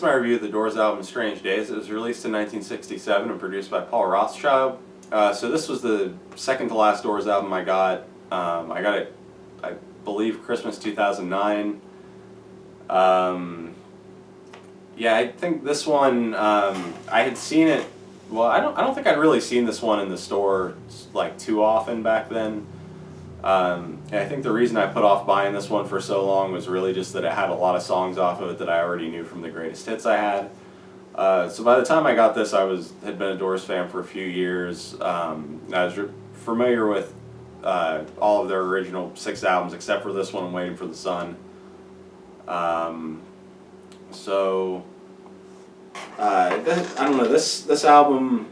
My review of the Doors album Strange Days. It was released in 1967 and produced by Paul Rothchild. So this was the second to last Doors album I got. I got it, I believe, Christmas 2009. Yeah, I think this one, I had seen it, well, I don't think I'd really seen this one in the store like too often back then. And I think the reason I put off buying this one for so long was really just that it had a lot of songs off of it that I already knew from the greatest hits I had. So by the time I got this, had been a Doors fan for a few years. I was familiar with all of their original 6 albums except for this one, I'm Waiting for the Sun. I don't know, this album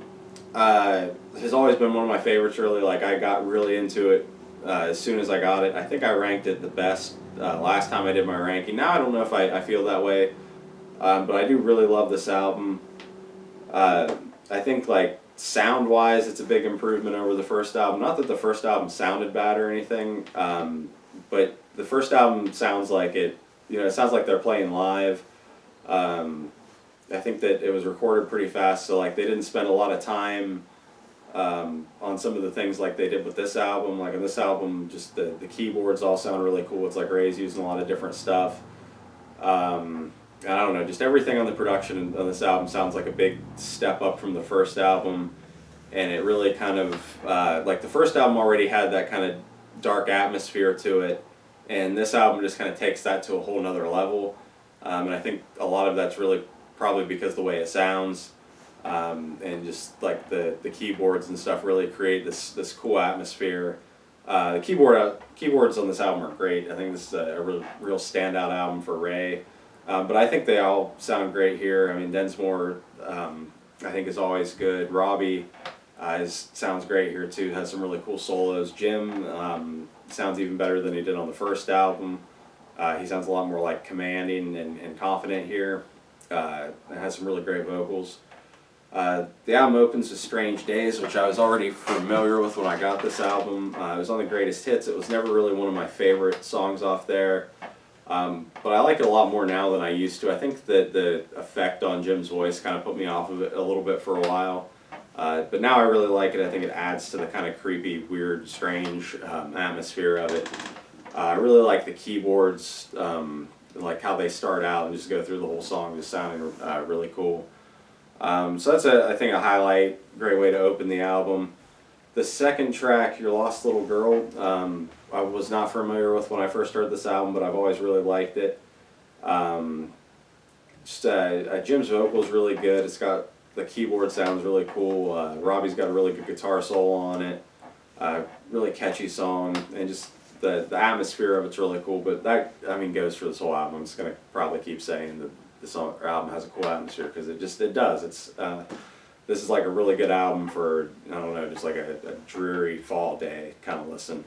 has always been one of my favorites, really. Like, I got really into it as soon as I got it. I think I ranked it the best last time I did my ranking. Now I don't know if I feel that way, but I do really love this album. I think, like, sound-wise, it's a big improvement over the first album. Not that the first album sounded bad or anything, but the first album sounds like it sounds like they're playing live. I think that it was recorded pretty fast, so like they didn't spend a lot of time on some of the things like they did with this album. Like on this album, just the keyboards all sound really cool. It's like Ray's using a lot of different stuff. And I don't know, just everything on the production on this album sounds like a big step up from the first album. And it really kind of, like the first album already had that kind of dark atmosphere to it. And this album just kind of takes that to a whole nother level. And I think a lot of that's really probably because the way it sounds. And just like the keyboards and stuff really create this cool atmosphere. The keyboards on this album are great. I think this is a real standout album for Ray. But I think they all sound great here. I mean, Densmore, I think, is always good. Robbie sounds great here too. Has some really cool solos. Jim sounds even better than he did on the first album. He sounds a lot more like commanding and confident here. It has some really great vocals. The album opens with Strange Days, which I was already familiar with when I got this album. It was on the greatest hits. It was never really one of my favorite songs off there. But I like it a lot more now than I used to. I think that the effect on Jim's voice kind of put me off of it a little bit for a while. But now I really like it. I think it adds to the kind of creepy, weird, strange atmosphere of it. I really like the keyboards, like how they start out and just go through the whole song, just sounding really cool. So that's, I think, a highlight, great way to open the album. The second track, Your Lost Little Girl, I was not familiar with when I first heard this album, but I've always really liked it. Jim's vocal is really good. It's got, the keyboard sounds really cool. Robbie's got a really good guitar solo on it. Really catchy song, and just the atmosphere of it's really cool. But that, I mean, goes for this whole album. I'm just gonna probably keep saying that the song or album has a cool atmosphere because it does. It's this is like a really good album for, I don't know, just like a dreary fall day kind of listen.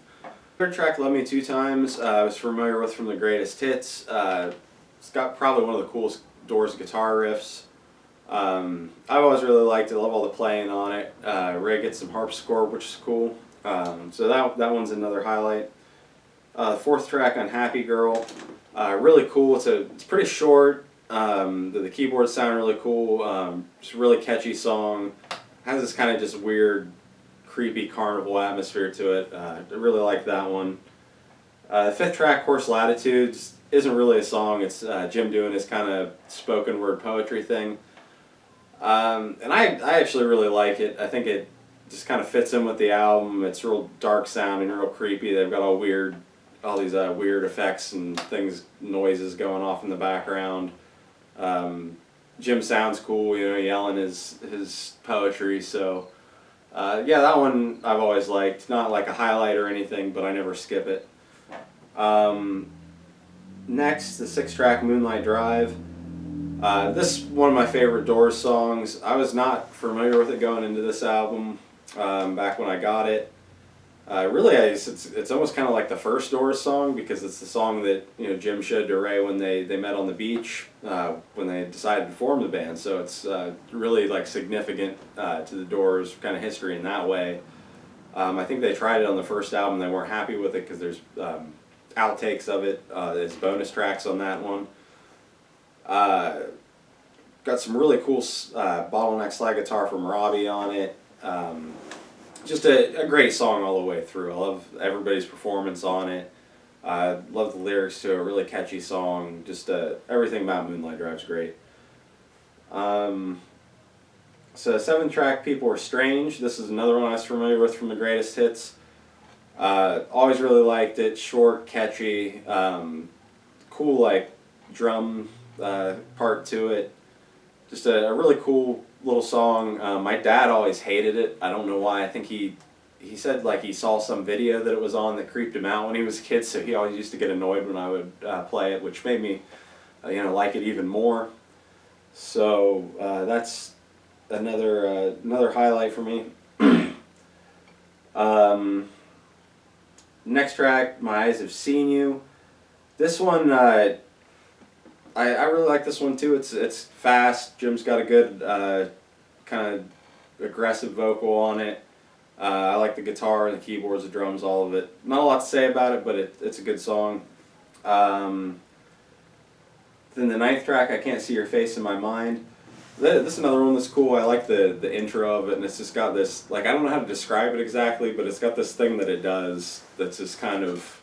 Third track, Love Me Two Times, I was familiar with from the greatest hits. It's got probably one of the coolest Doors guitar riffs. I've always really liked it. I love all the playing on it. Ray gets some harpsichord, which is cool. So that one's another highlight. The fourth track, Unhappy Girl, really cool. It's pretty short. The keyboards sound really cool. It's a really catchy song. Has this kind of just weird, creepy carnival atmosphere to it. I really like that one. The fifth track, Horse Latitudes, isn't really a song. It's Jim doing his kind of spoken word poetry thing. And I actually really like it. I think it just kind of fits in with the album. It's real dark sounding, real creepy. They've got all these weird effects and things, noises going off in the background. Jim sounds cool, yelling his poetry. So yeah, that one I've always liked. Not like a highlight or anything, but I never skip it. Next, the sixth track, Moonlight Drive. This is one of my favorite Doors songs. I was not familiar with it going into this album back when I got it. Really, it's almost kind of like the first Doors song because it's the song that Jim showed to Ray when they met on the beach when they decided to form the band. So it's really like significant to the Doors kind of history in that way. I think they tried it on the first album. They weren't happy with it because there's outtakes of it. There's bonus tracks on that one. got some really cool bottleneck slide guitar from Robbie on it. Just a great song all the way through. I love everybody's performance on it. I love the lyrics to a really catchy song. Just everything about Moonlight Drive's great. So 7th track, People Were Strange. This is another one I was familiar with from the greatest hits. Always really liked it. Short, catchy, cool like drum part to it. Just a really cool little song. My dad always hated it. I don't know why. I think he said like he saw some video that it was on that creeped him out when he was a kid, so he always used to get annoyed when I would play it, which made me like it even more. So that's another highlight for me. Next track, My Eyes Have Seen You. This one, I really like this one too. It's fast. Jim's got a good kind of aggressive vocal on it. I like the guitar, the keyboards, the drums, all of it. Not a lot to say about it, but it's a good song. Then the 9th track, I Can't See Your Face in My Mind. This is another one that's cool. I like the intro of it, and it's just got this, like, I don't know how to describe it exactly, but it's got this thing that it does that's just kind of,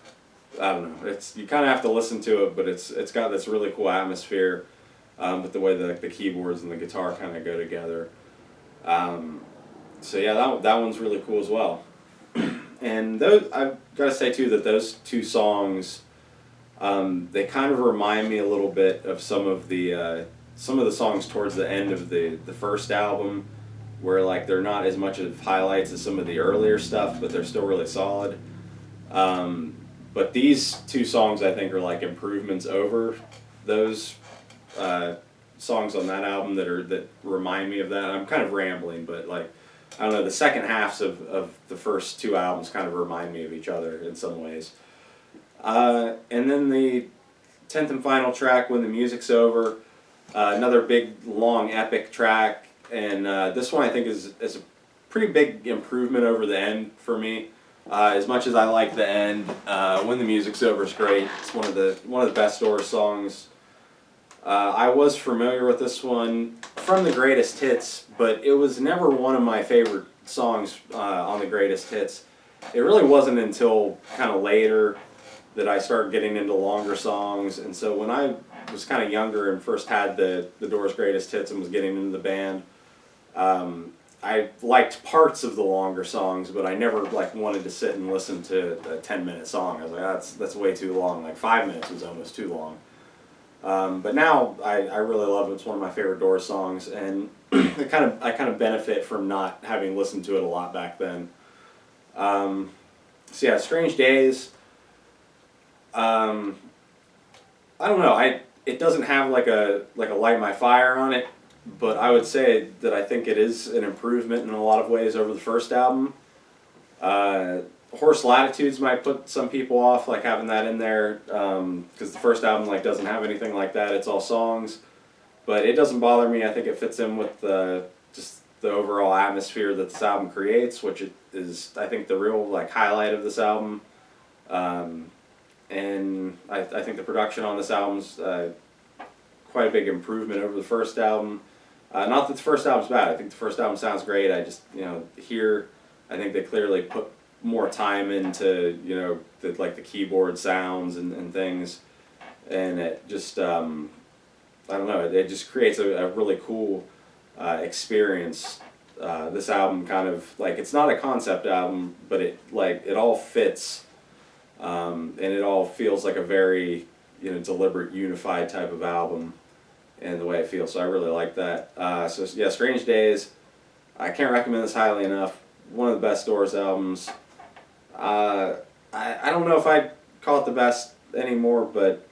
I don't know, you kind of have to listen to it, but it's got this really cool atmosphere with the way the keyboards and the guitar kind of go together. So yeah, that one's really cool as well. And those, I've got to say too that those two songs, they kind of remind me a little bit of some of the songs towards the end of the first album, where like they're not as much of highlights as some of the earlier stuff, but they're still really solid. But these two songs I think are like improvements over those songs on that album that remind me of that. I'm kind of rambling, but like I don't know, the second halves of the first two albums kind of remind me of each other in some ways. And then the 10th and final track, When the Music's Over, another big, long, epic track, and this one I think is a pretty big improvement over the end for me. As much as I like the end, When the Music's Over is great. It's one of the best Doors songs. I was familiar with this one from the greatest hits, but it was never one of my favorite songs on the greatest hits. It really wasn't until kind of later that I started getting into longer songs, and so when I was kind of younger and first had the Doors greatest hits and was getting into the band, I liked parts of the longer songs, but I never like wanted to sit and listen to a 10-minute song. I was like, that's way too long. Like 5 minutes was almost too long. But now I really love it. It's one of my favorite Doors songs, and I kind of benefit from not having listened to it a lot back then. So yeah, Strange Days. I don't know. It doesn't have like a Light My Fire on it, but I would say that I think it is an improvement in a lot of ways over the first album. Horse Latitudes might put some people off, like having that in there, because the first album like doesn't have anything like that. It's all songs, but it doesn't bother me. I think it fits in with just the overall atmosphere that this album creates, which is I think the real like highlight of this album. And I think the production on this album's quite a big improvement over the first album. Not that the first album's bad. I think the first album sounds great. I just here I think they clearly put more time into the keyboard sounds and things, and it just I don't know, it just creates a really cool experience. This album kind of like, it's not a concept album, but it all fits, and it all feels like a very deliberate, unified type of album and the way it feels. So I really like that. So yeah, Strange Days, I can't recommend this highly enough. One of the best Doors albums. I don't know if I'd call it the best anymore, but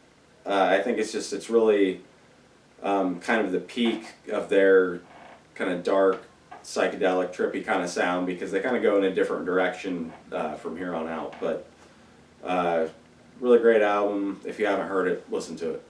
I think it's really kind of the peak of their kind of dark, psychedelic, trippy kind of sound, because they kind of go in a different direction from here on out. But really great album. If you haven't heard it, listen to it.